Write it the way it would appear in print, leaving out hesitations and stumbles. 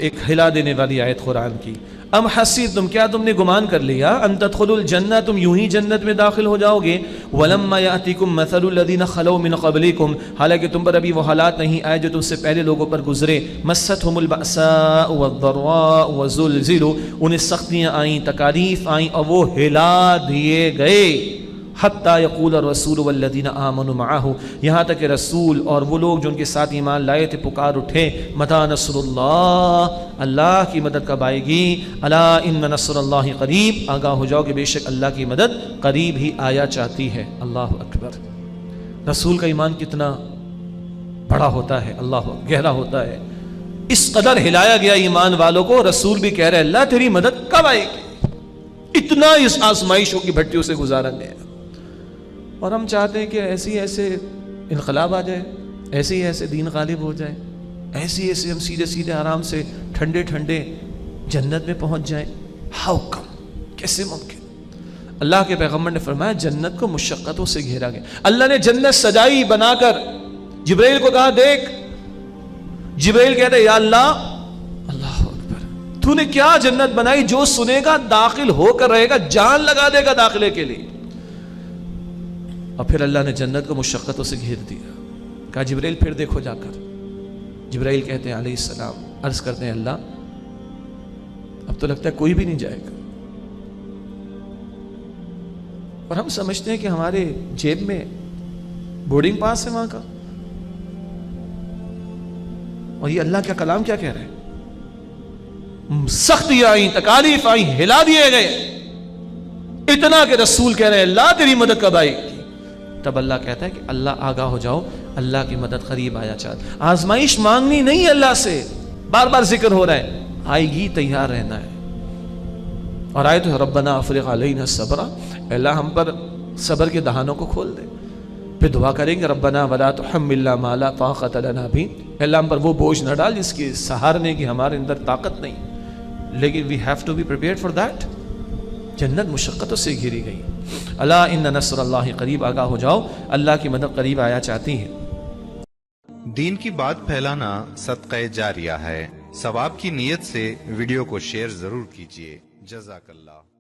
ایک ہلا دینے والی آیت قرآن کی. ام حسبتم، کیا تم نے گمان کر لیا، ان تدخلوا الجنہ، تم یوں ہی جنت میں داخل ہو جاؤ گے، ولما یاتکم مثل الذین خلوا من قبلکم، حالانکہ تم پر ابھی وہ حالات نہیں آئے جو تم سے پہلے لوگوں پر گزرے. مستهم البأساء والضراء وزلزلوا، انہیں سختیاں آئیں، تکالیف آئیں اور وہ ہلا دیے گئے. حتیٰ یقول الرسول والذین آمنوا معہ، یہاں تک کہ رسول اور وہ لوگ جو ان کے ساتھ ایمان لائے تھے پکار اٹھے، متی نصر اللہ، اللہ کی مدد کب آئے گی. الا ان نصر اللہ قریب، آگاہ ہو جاؤ کہ بے شک اللہ کی مدد قریب ہی آیا چاہتی ہے. اللہ اکبر. رسول کا ایمان کتنا بڑا ہوتا ہے، اللہ گہرا ہوتا ہے. اس قدر ہلایا گیا ایمان والوں کو، رسول بھی کہہ رہے اللہ تیری مدد کب آئے گی. اتنا اس آزمائشوں کی بھٹیوں سے گزارا گیا. اور ہم چاہتے ہیں کہ ایسے انقلاب آ جائے، ایسے دین غالب ہو جائے، ایسے ہم سیدھے سیدھے آرام سے ٹھنڈے جنت میں پہنچ جائیں. ہاؤ کم، کیسے ممکن؟ اللہ کے پیغمبر نے فرمایا جنت کو مشقتوں سے گھیرا گیا. اللہ نے جنت سجائی بنا کر جبرائیل کو کہا دیکھ. جبرائیل کہتا ہے یا اللہ، اللہ اکبر، تو نے کیا جنت بنائی، جو سنے گا داخل ہو کر رہے گا، جان لگا دے گا داخلے کے لیے. اور پھر اللہ نے جنت کو مشقتوں سے گھیر دیا. کہا جبرائیل پھر دیکھو جا کر. جبرائیل کہتے ہیں علیہ السلام، عرض کرتے ہیں اللہ اب تو لگتا ہے کوئی بھی نہیں جائے گا. اور ہم سمجھتے ہیں کہ ہمارے جیب میں بورڈنگ پاس ہے وہاں کا. اور یہ اللہ کا کلام کیا کہہ رہے ہیں، سختیاں آئیں، تکالیف آئیں، ہلا دیے گئے. اتنا کہ رسول کہہ رہے ہیں اللہ تیری مدد کب آئی. تب اللہ کہتا ہے کہ اللہ آگاہ ہو جاؤ، اللہ کی مدد قریب آیا چاہتا. آزمائش مانگنی نہیں اللہ سے، بار بار ذکر ہو رہا ہے، آئے گی تیار رہنا ہے. اور آئے تو ربنا افرغ علینا صبرا، اللہ ہم پر صبر کے دہانوں کو کھول دے. پھر دعا کریں گے ربنا ولا تحملنا ما لا طاقت لنا به، اللہ ہم پر وہ بوجھ نہ ڈال جس کی سہارنے کی ہمارے اندر طاقت نہیں. لیکن we have to be prepared for that. جنت مشقتوں سے گھری گئی. الا ان نصر اللہ قریب، آگاہ ہو جاؤ اللہ کی مدد قریب آیا چاہتی ہے. دین کی بات پھیلانا صدقہ جاریہ ہے. ثواب کی نیت سے ویڈیو کو شیئر ضرور کیجیے. جزاک اللہ.